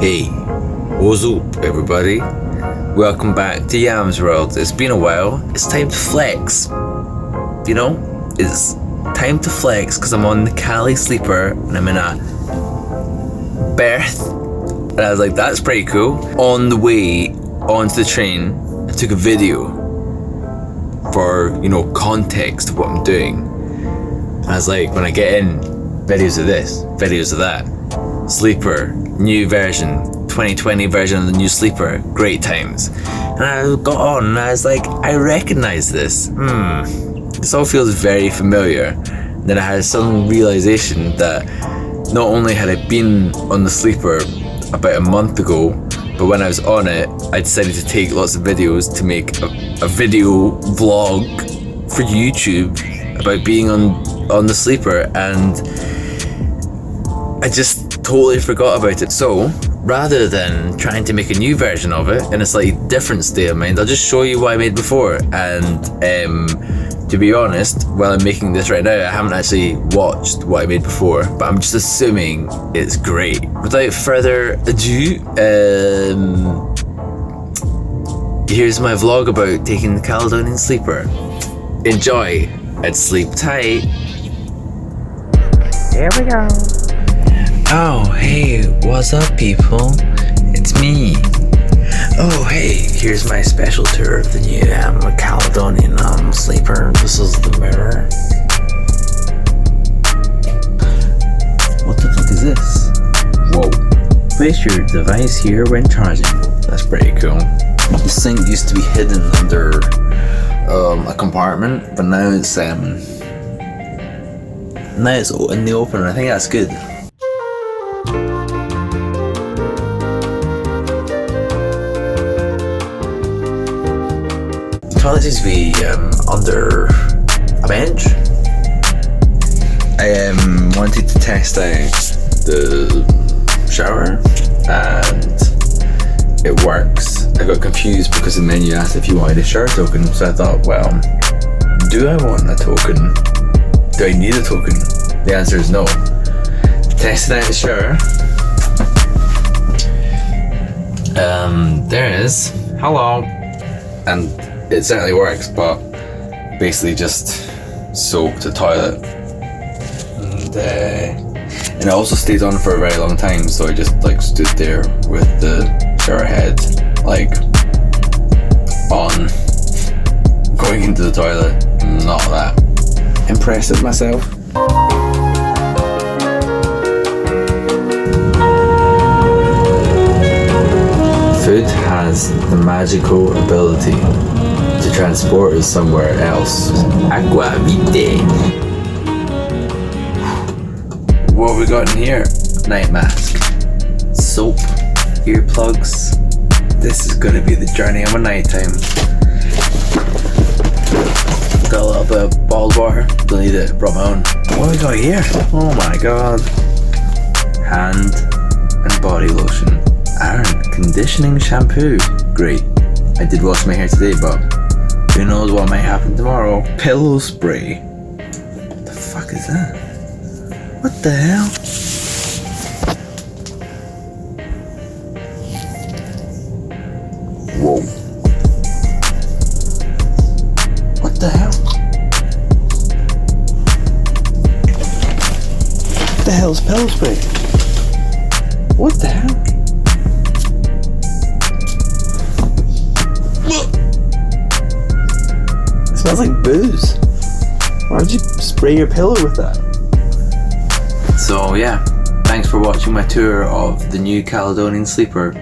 Hey, what's up everybody? Welcome back to YAM'S world. It's been a while. It's time to flex. You know, it's time to flex because I'm on the Cali sleeper and I'm in a berth. And I was like, that's pretty cool. On the way onto the train, I took a video for, context of what I'm doing. And I was like, when I get in, videos of this, videos of that. Sleeper, new version, 2020 version of the new sleeper, great times. And I got on and I was like, I recognize this. This all feels very familiar. Then I had some realization that not only had I been on the sleeper about a month ago, but when I was on it, I decided to take lots of videos to make a video vlog for YouTube about being on the sleeper, and I just totally forgot about it. So rather than trying to make a new version of it in a slightly different state of mind, I'll just show you what I made before. And to be honest, while I'm making this right now, I haven't actually watched what I made before, but I'm just assuming it's great. Without further ado, here's my vlog about taking the Caledonian sleeper. Enjoy and sleep tight. Here we go. Oh, hey, what's up, people? It's me. Oh, hey, here's my special tour of the new Caledonian sleeper. This is the mirror. What the fuck is this? Whoa. Place your device here when charging. That's pretty cool. This thing used to be hidden under a compartment, but now it's in the open, and I think that's good. The toilet seems to be under a bench. I wanted to test out the shower and it works. I got confused because the menu asked if you wanted a shower token, so I thought, well, do I want a token? Do I need a token? The answer is no. Testing out the shower. There it is. Hello. And it certainly works, but basically just soak the toilet. And it also stays on for a very long time, so I just stood there with the shower head on, going into the toilet. Not that impressed with myself. Food has the magical ability to transport us somewhere else. Aqua vitae. What have we got in here? Night mask, soap, earplugs. This is gonna be the journey of a nighttime. Got a little bit of bottled water. Don't need it, brought my own. What have we got here? Oh my god. Hand and body lotion. Iron conditioning shampoo. Great. I did wash my hair today, but who knows what might happen tomorrow. Pillow spray. What the fuck is that? What the hell? Whoa. What the hell? What the hell is pillow spray? What the hell? It smells like booze. Why would you spray your pillow with that? So yeah, thanks for watching my tour of the new Caledonian sleeper.